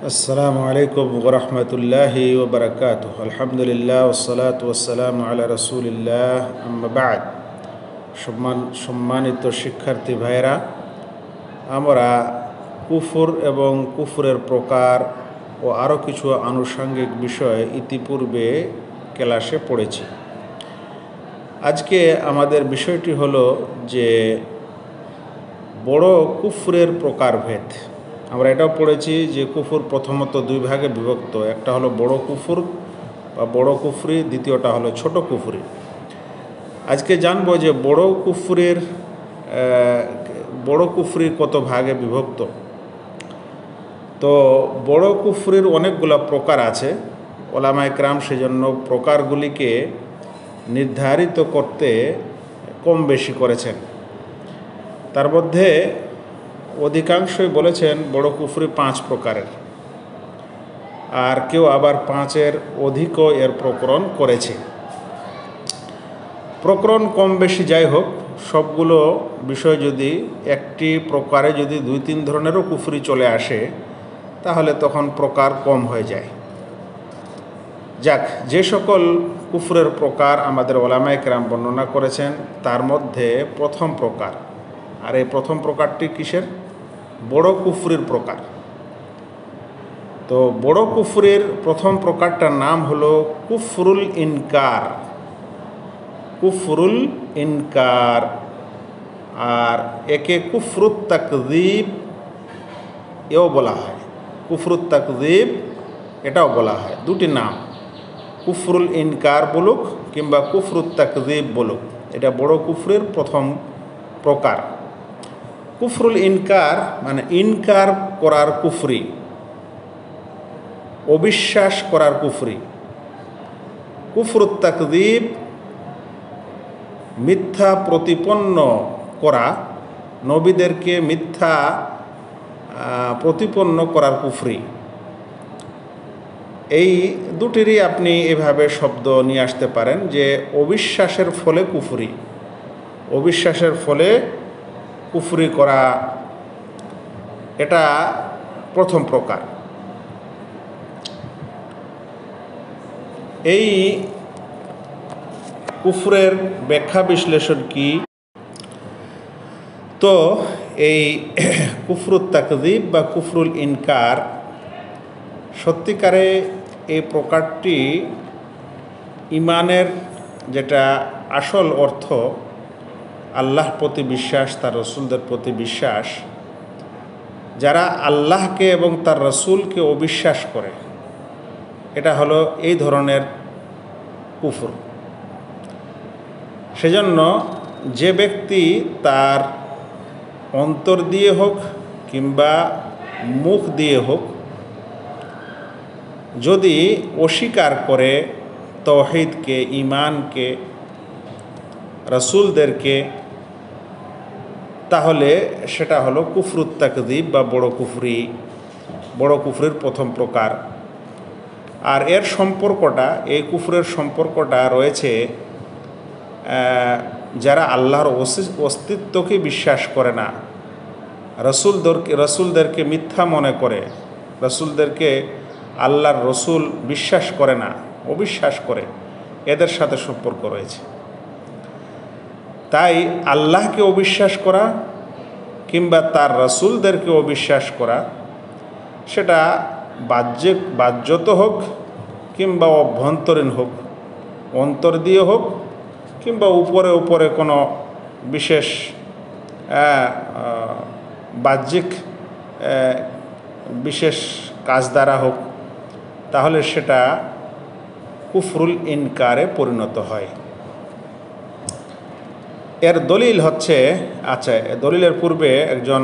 আসসালামু আলাইকুম ওরহমতুল্লাহি ওবরাকাতুহ। আলহামদুলিল্লাহ ওসসালাতু ওয়াসসালামু আলা রাসূলিল্লাহ, আম্মা বা'দ। সম্মানিত শিক্ষার্থী ভাইয়েরা, আমরা কুফর এবং কুফরের প্রকার ও আরও কিছু আনুষঙ্গিক বিষয় ইতিপূর্বে ক্লাসে পড়েছি। আজকে আমাদের বিষয়টি হলো যে বড় কুফরের প্রকারভেদ। আমরা এটাও পড়েছি যে কুফর প্রথমত দুই ভাগে বিভক্ত, একটা হলো বড় কুফর বা বড় কুফরি, দ্বিতীয়টা হলো ছোট কুফরি। আজকে জানবো যে বড় কুফরি কত ভাগে বিভক্ত। তো বড় কুফরির অনেকগুলো প্রকার আছে। ওলামায়ে কেরাম সেজন্য প্রকারগুলিকে নির্ধারিত করতে কম বেশি করেছেন। তার মধ্যে অধিকাংশই বলেছেন বড় কুফরি 5 প্রকারের, আর কেউ আবার 5-এর অধিকও এর প্রকরণ করেছে। প্রকরণ কম বেশি যাই হোক, সবগুলো বিষয় যদি একটি প্রকারে যদি 2-3 ধরনেরও কুফরি চলে আসে, তাহলে তখন প্রকার কম হয়ে যায়। যাক, যে সকল কুফরের প্রকার আমাদের ওলামায়ে কেরাম বর্ণনা করেছেন, তার মধ্যে প্রথম প্রকার, আর এই প্রথম প্রকারটি কিসের? বড় কুফরির প্রকার। তো বড় কুফরির প্রথম প্রকারটার নাম হলো কুফরুল ইনকার। কুফরুল ইনকার, আর একে কুফরুত তাকযীব এও বলা হয়। কুফরুত তাকযীব এটাও বলা হয়, দুটি নাম, কুফরুল ইনকার বলুক কিংবা কুফরুত তাকযীব বলুক। এটা বড় কুফরের প্রথম প্রকার। কুফরুল ইনকার মানে ইনকার করার কুফরি, অবিশ্বাস করার কুফরি। কুফরুত তাকযীব মিথ্যা প্রতিপন্ন করা, নবীদেরকে মিথ্যা প্রতিপন্ন করার কুফরি। এই দুটিরই আপনি এভাবে শব্দ নিয়ে আসতে পারেন যে অবিশ্বাসের ফলে কুফরি, অবিশ্বাসের ফলে কুফরি করা, এটা প্রথম প্রকার। এই কুফরের ব্যাখ্যা বিশ্লেষণ কি? তো এই কুফরুত তাকযীব বা কুফরুল ইনকার, সত্যিকারে এই প্রকারটি ইমানের যেটা আসল অর্থ, আল্লাহর প্রতি বিশ্বাস, তার রসুলদের প্রতি বিশ্বাস, যারা আল্লাহকে এবং তার রসুলকে অবিশ্বাস করে, এটা হলো এই ধরনের কুফর। সেজন্য যে ব্যক্তি তার অন্তর দিয়ে হোক কিংবা মুখ দিয়ে হোক যদি অস্বীকার করে তাওহীদকে, ঈমানকে, রাসূলদেরকে, তাহলে সেটা হলো কুফরুত তাকযীব বা বড় কুফরির প্রথম প্রকার। আর এর সম্পর্কটা, এই কুফরের সম্পর্কটা রয়েছে যারা আল্লাহর অস্তিত্বকে বিশ্বাস করে না, রসুলদেরকে মিথ্যা মনে করে, রসুলদেরকে আল্লাহর রসুল বিশ্বাস করে না, অবিশ্বাস করে, এদের সাথে সম্পর্ক রয়েছে। তাই আল্লাহকে অবিশ্বাস করা কিংবা তার রসুলদেরকে অবিশ্বাস করা, সেটা বাহ্যত হোক কিংবা অভ্যন্তরীণ হোক, অন্তর দিয়ে হোক কিংবা উপরে উপরে কোনো বিশেষ বাহ্যিক বিশেষ কাজ দ্বারা হোক, তাহলে সেটা কুফরুল ইনকারে পরিণত হয়। এর দলিল হচ্ছে, আচ্ছা, দলিলের পূর্বে একজন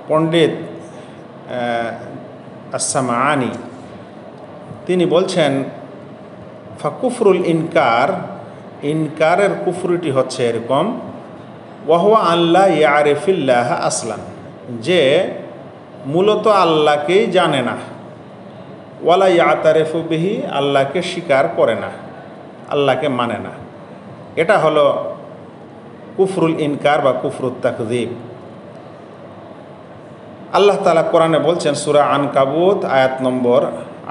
পণ্ডিত আস-সামাআনী তিনি বলছেন, ফাকুফরুল ইনকার, ইনকারের কুফরিটি হচ্ছে এরকম, ওয়াহুয়া আল্লাহ ইয়ারিফিল্লাহ আসলান, যে মূলত আল্লাহকেই জানে না, ওয়ালা ইয়াতারিফু বিহি, আল্লাহকে স্বীকার করে না, আল্লাহকে মানে না। এটা হলো কুফরুল ইনকার বা কুফরুত তাকযীব। আল্লাহ তাআলা কোরআনে বলছেন সূরা আনকাবুত আয়াত নম্বর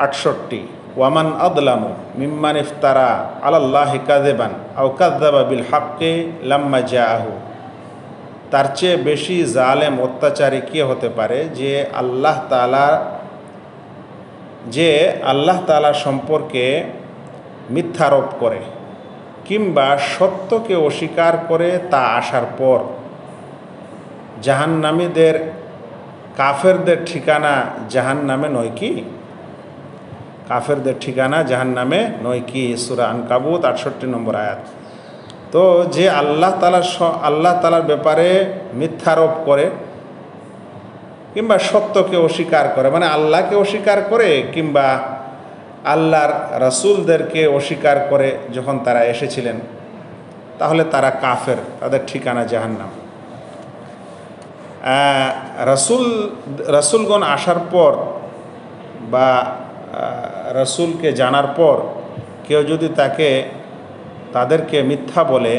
৬৮, ওয়ামান আযলামু মিম্মান ইফতারা আলাল্লাহি কাযিবান আও কাযযাবা বিল হাক্কি লাম্মা জাআহু। তার চেয়ে বেশি জালেম অত্যাচারী কে হতে পারে যে আল্লাহ তাআলা সম্পর্কে মিথ্যারোপ করে কিংবা সত্যকে অস্বীকার করে তা আসার পর। জাহান্নামীদের কাফেরদের ঠিকানা জাহান্নামে নয় কি? কাফেরদের ঠিকানা জাহান্নামে নয় কি? সূরা আনকাবুত ৬৮ নম্বর আয়াত। তো যে আল্লাহ তাআলার ব্যাপারে মিথ্যারোপ করে কিংবা সত্যকে অস্বীকার করে, মানে আল্লাহকে অস্বীকার করে কিংবা আল্লাহর রাসূলদেরকে অস্বীকার করে যখন তারা এসেছিলেন, তাহলে তারা কাফের, তাদের ঠিকানা জাহান্নাম। রাসূলগণ আসার পর বা রাসূলকে জানার পর কেউ যদি তাদেরকে মিথ্যা বলে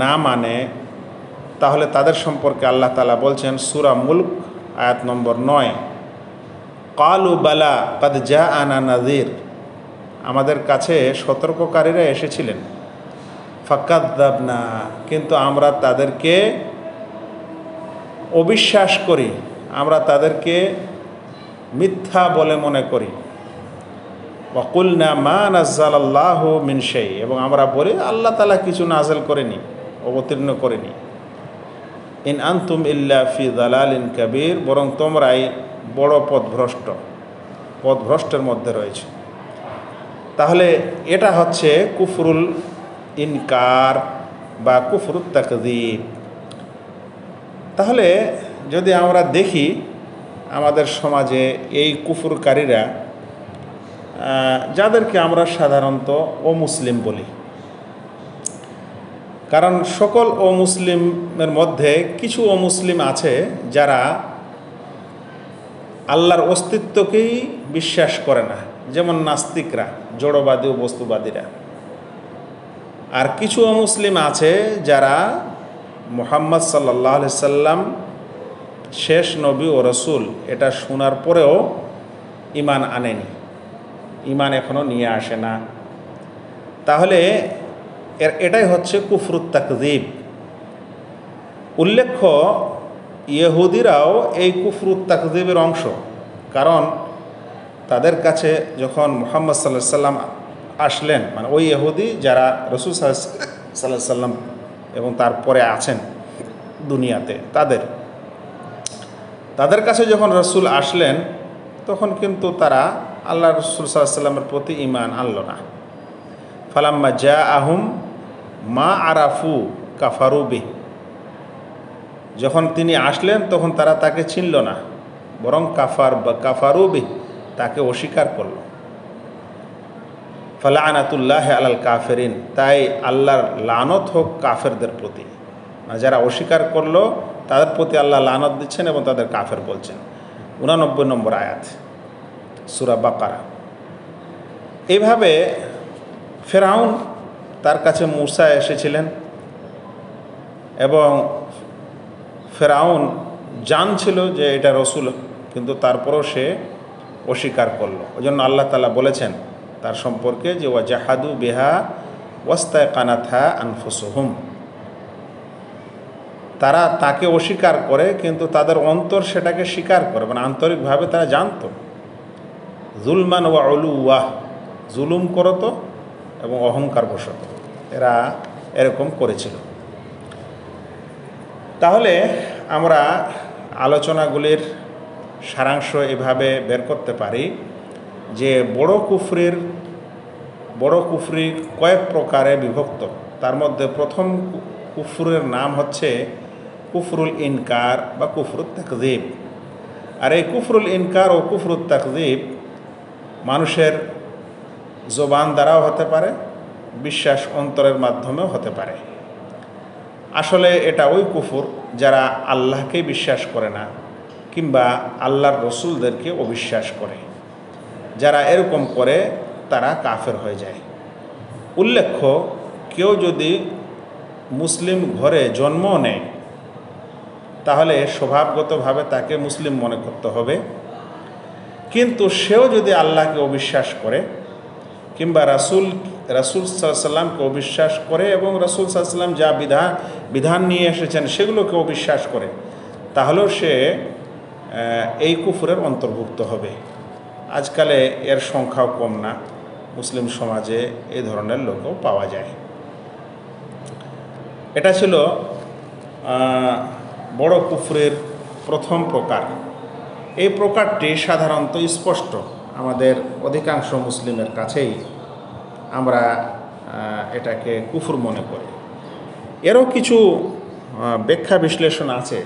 না মানে, তাহলে তাদের সম্পর্কে আল্লাহ তাআলা বলছেন সূরা মুলক আয়াত নম্বর ৯, ক্বালু বালা কাদ জাআনা নাযীর, আমাদের কাছে সতর্ককারীরা এসেছিলেন, ফাকাযযাবনা, কিন্তু আমরা তাদেরকে অবিশ্বাস করি, আমরা তাদেরকে মিথ্যা বলে মনে করি। ওয়া কুলনা মা নাযালাল্লাহু মিন শাই, এবং আমরা বলি আল্লাহ তাআলা কিছু নাযিল করেনি, অবতীর্ণ করেনি। ইন আনতুম ইল্লা ফি যালালিন কাবীর, বরং তোমরাই বড় পথভ্রষ্টের মধ্যে রয়েছে। তাহলে এটা হচ্ছে কুফরুল ইনকার বা কুফরুত তাকযীব। তাহলে যদি আমরা দেখি আমাদের সমাজে এই কুফরকারীরা, যাদেরকে আমরা সাধারণত অমুসলিম বলি, কারণ সকল অমুসলিমের মধ্যে কিছু অমুসলিম আছে যারা আল্লাহর অস্তিত্বকেই বিশ্বাস করে না, যেমন নাস্তিকরা, জড়বাদী ও বস্তুবাদীরা। আর কিছু অমুসলিম আছে যারা মুহাম্মদ সাল্লাল্লাহু আলাইহি সাল্লাম শেষ নবী ও রসুল এটা শোনার পরেও ঈমান আনেনি, ঈমান এখনও নিয়ে আসে না। তাহলে এটাই হচ্ছে কুফরুত তাকযীব। উল্লেখ্য, ইহুদিরাও এই কুফরুত তাকযীবের অংশ, কারণ তাদের কাছে যখন মুহাম্মদ সাল্লাল্লাহু আলাইহি সাল্লাম আসলেন, মানে ওই ইহুদি যারা রাসূল সাল্লাল্লাহু আলাইহি সাল্লাম এবং তারপরে আছেন দুনিয়াতে, তাদের কাছে যখন রাসূল আসলেন তখন কিন্তু তারা আল্লাহ রাসূল সাল্লাল্লাহু আলাইহি সাল্লামের প্রতি ঈমান আনলো না। ফালাম্মা জাআহুম মা আরাফু কাফারু বিহি, যখন তিনি আসলেন তখন তারা তাকে চিনল না, বরং কাফারু বিহি, তাকে অস্বীকার করল। ফালানাতুল্লাহি আলাল কাফিরিন, তাই আল্লাহর লানত হোক কাফেরদের প্রতি। যারা অস্বীকার করলো তাদের প্রতি আল্লাহ লানত দিচ্ছেন এবং তাদের কাফের বলছেন। 89 নম্বর আয়াত সূরা বাকারা। এইভাবে ফেরাউন, তার কাছে মূসা এসেছিলেন এবং ফেরাউন জানছিল যে এটা রসুল, কিন্তু তারপরও সে অস্বীকার করলো। ওই জন্য আল্লাহ তাআলা বলেছেন তার সম্পর্কে যে ওয়াজাহাদু বিহা ওয়াস্তায়কানাতহা আনফুসুহুম, তারা তাকে অস্বীকার করে কিন্তু তাদের অন্তর সেটাকে স্বীকার করে, মানে আন্তরিকভাবে তারা জানতো। জুলমান ওয়া উলুওয়া, জুলুম করত এবং অহংকার বশত এরা এরকম করেছিল। তাহলে আমরা আলোচনাগুলির সারাংশ এভাবে বের করতে পারি যে বড় কুফরি কয়েক প্রকারে বিভক্ত। তার মধ্যে প্রথম কুফরের নাম হচ্ছে কুফরুল ইনকার বা কুফরুত তাকযীব। আর এই কুফরুল ইনকার ও কুফরুত তাকযীব মানুষের জবান দ্বারাও হতে পারে, বিশ্বাস অন্তরের মাধ্যমেও হতে পারে। আসলে এটা ওই কুফর যারা আল্লাহকে বিশ্বাস করে না কিংবা আল্লাহর রসুলদেরকে অবিশ্বাস করে। যারা এরকম করে তারা কাফের হয়ে যায়। উল্লেখ্য, কেউ যদি মুসলিম ঘরে জন্ম নেয় তাহলে স্বভাবগতভাবে তাকে মুসলিম মনে করতে হবে। কিন্তু সেও যদি আল্লাহকে অবিশ্বাস করে কিংবা রাসূল সাল্লাল্লাহু আলাইহি সাল্লামকে অবিশ্বাস করে এবং রাসূল সাল্লাল্লাহু আলাইহি সাল্লাম যা বিধান নিয়ে এসেছেন সেগুলোকে অবিশ্বাস করে, তাহলেও সে এই কুফরের অন্তর্ভুক্ত হবে। আজকালে এর সংখ্যাও কম না, মুসলিম সমাজে এই ধরনের লোকও পাওয়া যায়। এটা ছিল বড় কুফরের প্রথম প্রকার। এই প্রকারটি সাধারণত স্পষ্ট, আমাদের অধিকাংশ মুসলিমের কাছেই আমরা এটাকে কুফর মনে করি। এরও কিছু ব্যাখ্যা বিশ্লেষণ আছে।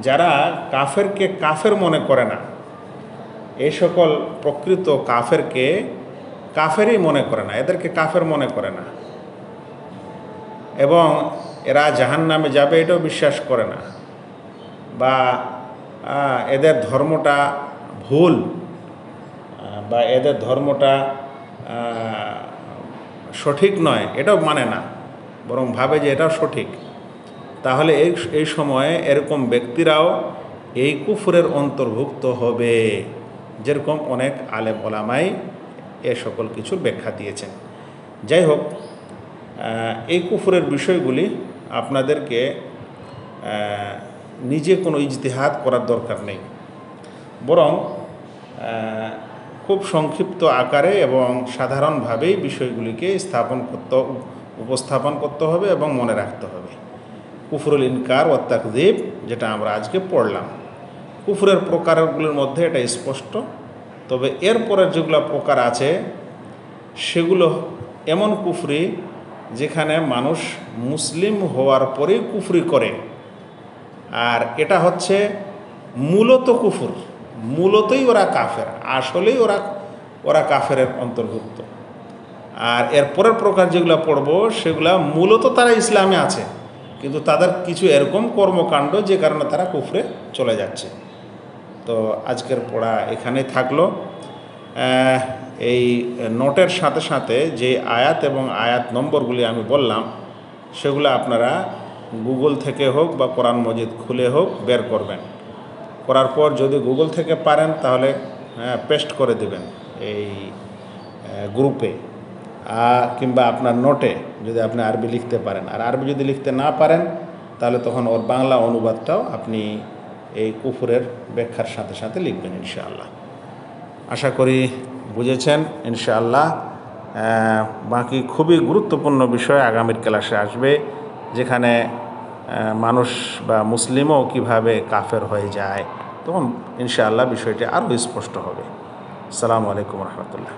যারা কাফেরকে কাফের মনে করে না, এই সকল প্রকৃত কাফেরকে কাফেরই মনে করে না, এদেরকে কাফের মনে করে না এবং এরা জাহান্নামে যাবে এটাও বিশ্বাস করে না, বা এদের ধর্মটা ভুল বা এদের ধর্মটা সঠিক নয় এটাও মানে না, বরং ভাবে যে এটাও সঠিক। তাহলে এই সময়ে এরকম ব্যক্তিরাও এই কুফরের অন্তর্ভুক্ত হবে, যেরকম অনেক আলেম ওলামাই এ সকল কিছুর ব্যাখ্যা দিয়েছেন। যাই হোক, এই কুফরের বিষয়গুলি আপনাদেরকে নিজে কোনো ইজতিহাদ করার দরকার নেই, বরং খুব সংক্ষিপ্ত আকারে এবং সাধারণভাবেই বিষয়গুলিকে উপস্থাপন করতে হবে এবং মনে রাখতে হবে। কুফরুল ইনকার ও তাকযীব, যেটা আমরা আজকে পড়লাম, কুফরের প্রকারগুলোর মধ্যে এটা স্পষ্ট। তবে এরপরের যেগুলো প্রকার আছে সেগুলো এমন কুফরি যেখানে মানুষ মুসলিম হওয়ার পরেই কুফরি করে, আর এটা হচ্ছে মূলত কুফর, মূলতই ওরা কাফের, আসলেই ওরা কাফের অন্তর্ভুক্ত। আর এর পরের প্রকার যেগুলো পড়ব সেগুলা মূলত তারা ইসলামে আছে, কিন্তু তাদের কিছু এরকম কর্মকাণ্ড যে কারণে তারা কুফরে চলে যাচ্ছে। তো আজকের পড়া এখানেই থাকলো। এই নোটের সাথে সাথে যে আয়াত এবং আয়াত নম্বরগুলি আমি বললাম সেগুলো আপনারা গুগল থেকে হোক বা কোরআন মজিদ খুলে হোক বের করবেন। করার পর যদি গুগল থেকে পারেন তাহলে পেস্ট করে দেবেন এই গ্রুপে, কিংবা আপনার নোটে যদি আপনি আরবি লিখতে পারেন। আর আরবি যদি লিখতে না পারেন তাহলে তখন ওর বাংলা অনুবাদটাও আপনি এই কুফরের ব্যাখ্যার সাথে সাথে লিখবেন ইনশাআল্লাহ। আশা করি বুঝেছেন ইনশাআল্লাহ। বাকি খুবই গুরুত্বপূর্ণ বিষয় আগামীর ক্লাসে আসবে, যেখানে মানুষ বা মুসলিমও কিভাবে কাফের হয়ে যায়, তখন ইনশাআল্লাহ বিষয়টি আরও স্পষ্ট হবে। আসসালামু আলাইকুম রহমতুল্লাহ।